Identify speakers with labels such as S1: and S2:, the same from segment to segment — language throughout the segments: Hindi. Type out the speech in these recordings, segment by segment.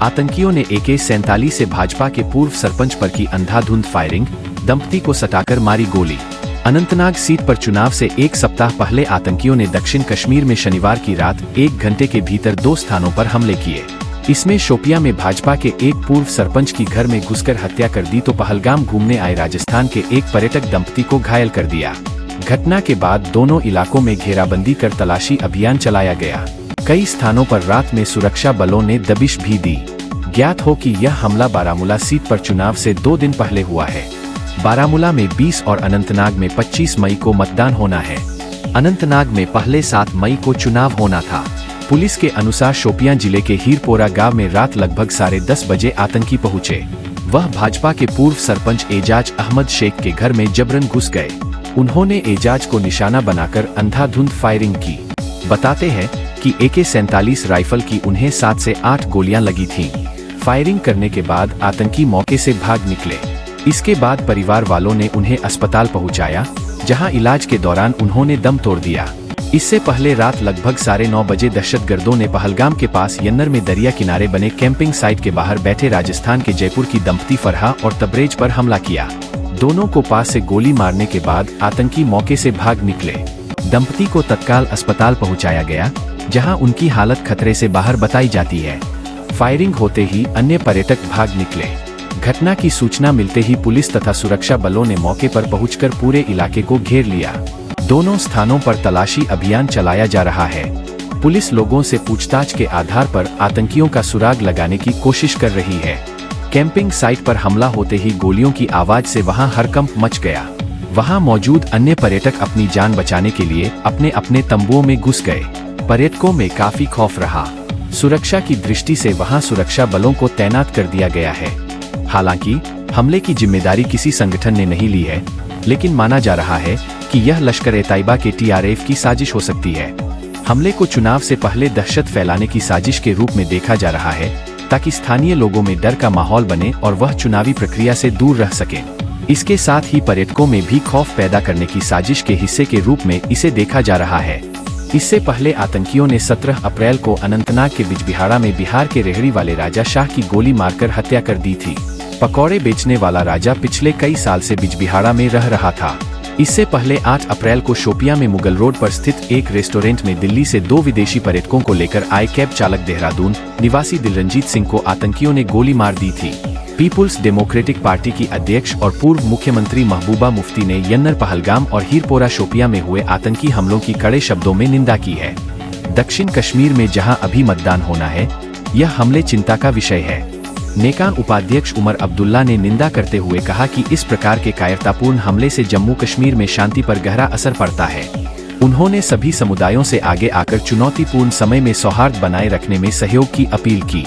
S1: आतंकियों ने AK-47 से भाजपा के पूर्व सरपंच पर की अंधाधुंध फायरिंग, दंपति को सटाकर मारी गोली। अनंतनाग सीट पर चुनाव से एक सप्ताह पहले आतंकियों ने दक्षिण कश्मीर में शनिवार की रात 1 घंटे के भीतर 2 स्थानों पर हमले किए। इसमें शोपियां में भाजपा के एक पूर्व सरपंच की घर में घुसकर हत्या कर दी तो पहलगाम घूमने आए राजस्थान के एक पर्यटक दंपति को घायल कर दिया। घटना के बाद दोनों इलाकों में घेराबंदी कर तलाशी अभियान चलाया गया। कई स्थानों पर रात में सुरक्षा बलों ने दबिश भी दी। ज्ञात हो कि यह हमला बारामूला सीट पर चुनाव से 2 दिन पहले हुआ है। बारामूला में 20 और अनंतनाग में 25 मई को मतदान होना है। अनंतनाग में पहले 7 मई को चुनाव होना था। पुलिस के अनुसार शोपियां जिले के हीरपोरा गांव में रात लगभग 10:30 बजे आतंकी पहुंचे। वह भाजपा के पूर्व सरपंच एजाज अहमद शेख के घर में जबरन घुस गए। उन्होंने एजाज को निशाना बनाकर अंधाधुंध फायरिंग की। बताते हैं कि AK-47 राइफल की उन्हें 7 से 8 गोलियां लगी थीं। फायरिंग करने के बाद आतंकी मौके से भाग निकले। इसके बाद परिवार वालों ने उन्हें अस्पताल पहुंचाया, जहां इलाज के दौरान उन्होंने दम तोड़ दिया। इससे पहले रात लगभग 9:30 बजे दहशतगर्दों ने पहलगाम के पास यन्नर में दरिया किनारे बने कैंपिंग साइट के बाहर बैठे राजस्थान के जयपुर की दंपति फरहा और तबरेज पर हमला किया। दोनों को पास से गोली मारने के बाद आतंकी मौके से भाग निकले। दंपति को तत्काल अस्पताल पहुंचाया गया, जहां उनकी हालत खतरे से बाहर बताई जाती है। फायरिंग होते ही अन्य पर्यटक भाग निकले। घटना की सूचना मिलते ही पुलिस तथा सुरक्षा बलों ने मौके पर पहुंचकर पूरे इलाके को घेर लिया। दोनों स्थानों पर तलाशी अभियान चलाया जा रहा है। पुलिस लोगों से पूछताछ के आधार पर आतंकियों का सुराग लगाने की कोशिश कर रही है। कैंपिंग साइट पर हमला होते ही गोलियों की आवाज से वहां हड़कंप मच गया। वहां मौजूद अन्य पर्यटक अपनी जान बचाने के लिए अपने अपने तंबुओं में घुस गए। पर्यटकों में काफी खौफ रहा। सुरक्षा की दृष्टि से वहां सुरक्षा बलों को तैनात कर दिया गया है। हालांकि हमले की जिम्मेदारी किसी संगठन ने नहीं ली है, लेकिन माना जा रहा है कि यह लश्कर-ए-तैयबा के TRF की साजिश हो सकती है। हमले को चुनाव से पहले दहशत फैलाने की साजिश के रूप में देखा जा रहा है, ताकि स्थानीय लोगों में डर का माहौल बने और वह चुनावी प्रक्रिया से दूर रह सकें। इसके साथ ही पर्यटकों में भी खौफ पैदा करने की साजिश के हिस्से के रूप में इसे देखा जा रहा है। इससे पहले आतंकियों ने 17 अप्रैल को अनंतनाग के बिजबिहाड़ा में बिहार के रेहड़ी वाले राजा शाह की गोली मारकर हत्या कर दी थी। पकौड़े बेचने वाला राजा पिछले कई साल से बिजबिहाड़ा में रह रहा था। इससे पहले 8 अप्रैल को शोपियां में मुगल रोड पर स्थित एक रेस्टोरेंट में दिल्ली से 2 विदेशी पर्यटकों को लेकर आए कैब चालक देहरादून निवासी दिलरंजीत सिंह को आतंकियों ने गोली मार दी थी। पीपुल्स डेमोक्रेटिक पार्टी की अध्यक्ष और पूर्व मुख्यमंत्री महबूबा मुफ्ती ने यन्नर, पहलगाम और हीरपोरा शोपियां में हुए आतंकी हमलों की कड़े शब्दों में निंदा की है। दक्षिण कश्मीर में जहां अभी मतदान होना है, यह हमले चिंता का विषय है। नेकान उपाध्यक्ष उमर अब्दुल्ला ने निंदा करते हुए कहा कि इस प्रकार के कायरतापूर्ण हमले से जम्मू कश्मीर में शांति पर गहरा असर पड़ता है। उन्होंने सभी समुदायों से आगे आकर चुनौतीपूर्ण समय में सौहार्द बनाए रखने में सहयोग की अपील की।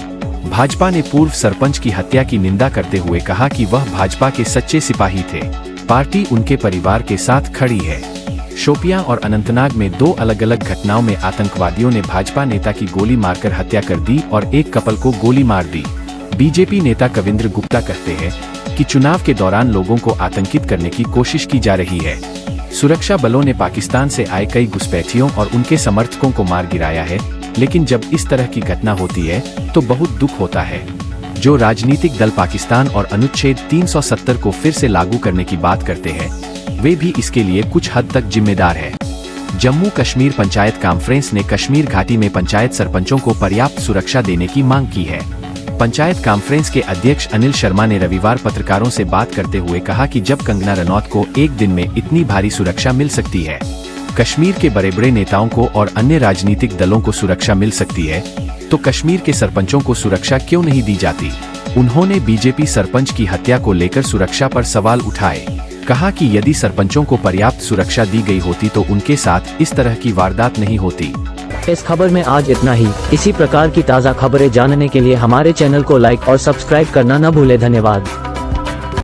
S1: भाजपा ने पूर्व सरपंच की हत्या की निंदा करते हुए कहा कि वह भाजपा के सच्चे सिपाही थे। पार्टी उनके परिवार के साथ खड़ी है। शोपियां और अनंतनाग में 2 अलग-अलग घटनाओं में आतंकवादियों ने भाजपा नेता की गोली मारकर हत्या कर दी और एक कपल को गोली मार दी। बीजेपी नेता कविंद्र गुप्ता कहते हैं कि चुनाव के दौरान लोगों को आतंकित करने की कोशिश की जा रही है। सुरक्षा बलों ने पाकिस्तान से आए कई घुसपैठियों और उनके समर्थकों को मार गिराया है, लेकिन जब इस तरह की घटना होती है तो बहुत दुख होता है। जो राजनीतिक दल पाकिस्तान और अनुच्छेद 370 को फिर से लागू करने की बात करते हैं, वे भी इसके लिए कुछ हद तक जिम्मेदार है। जम्मू कश्मीर पंचायत कॉन्फ्रेंस ने कश्मीर घाटी में पंचायत सरपंचों को पर्याप्त सुरक्षा देने की मांग की है। पंचायत कॉन्फ्रेंस के अध्यक्ष अनिल शर्मा ने रविवार पत्रकारों से बात करते हुए कहा कि जब कंगना रनौत को एक दिन में इतनी भारी सुरक्षा मिल सकती है, कश्मीर के बड़े-बड़े नेताओं को और अन्य राजनीतिक दलों को सुरक्षा मिल सकती है, तो कश्मीर के सरपंचों को सुरक्षा क्यों नहीं दी जाती। उन्होंने बीजेपी सरपंच की हत्या को लेकर सुरक्षा पर सवाल उठाए। कहा कि यदि सरपंचों को पर्याप्त सुरक्षा दी गई होती तो उनके साथ इस तरह की वारदात नहीं होती।
S2: इस खबर में आज इतना ही। इसी प्रकार की ताज़ा खबरें जानने के लिए हमारे चैनल को लाइक और सब्सक्राइब करना न भूलें। धन्यवाद।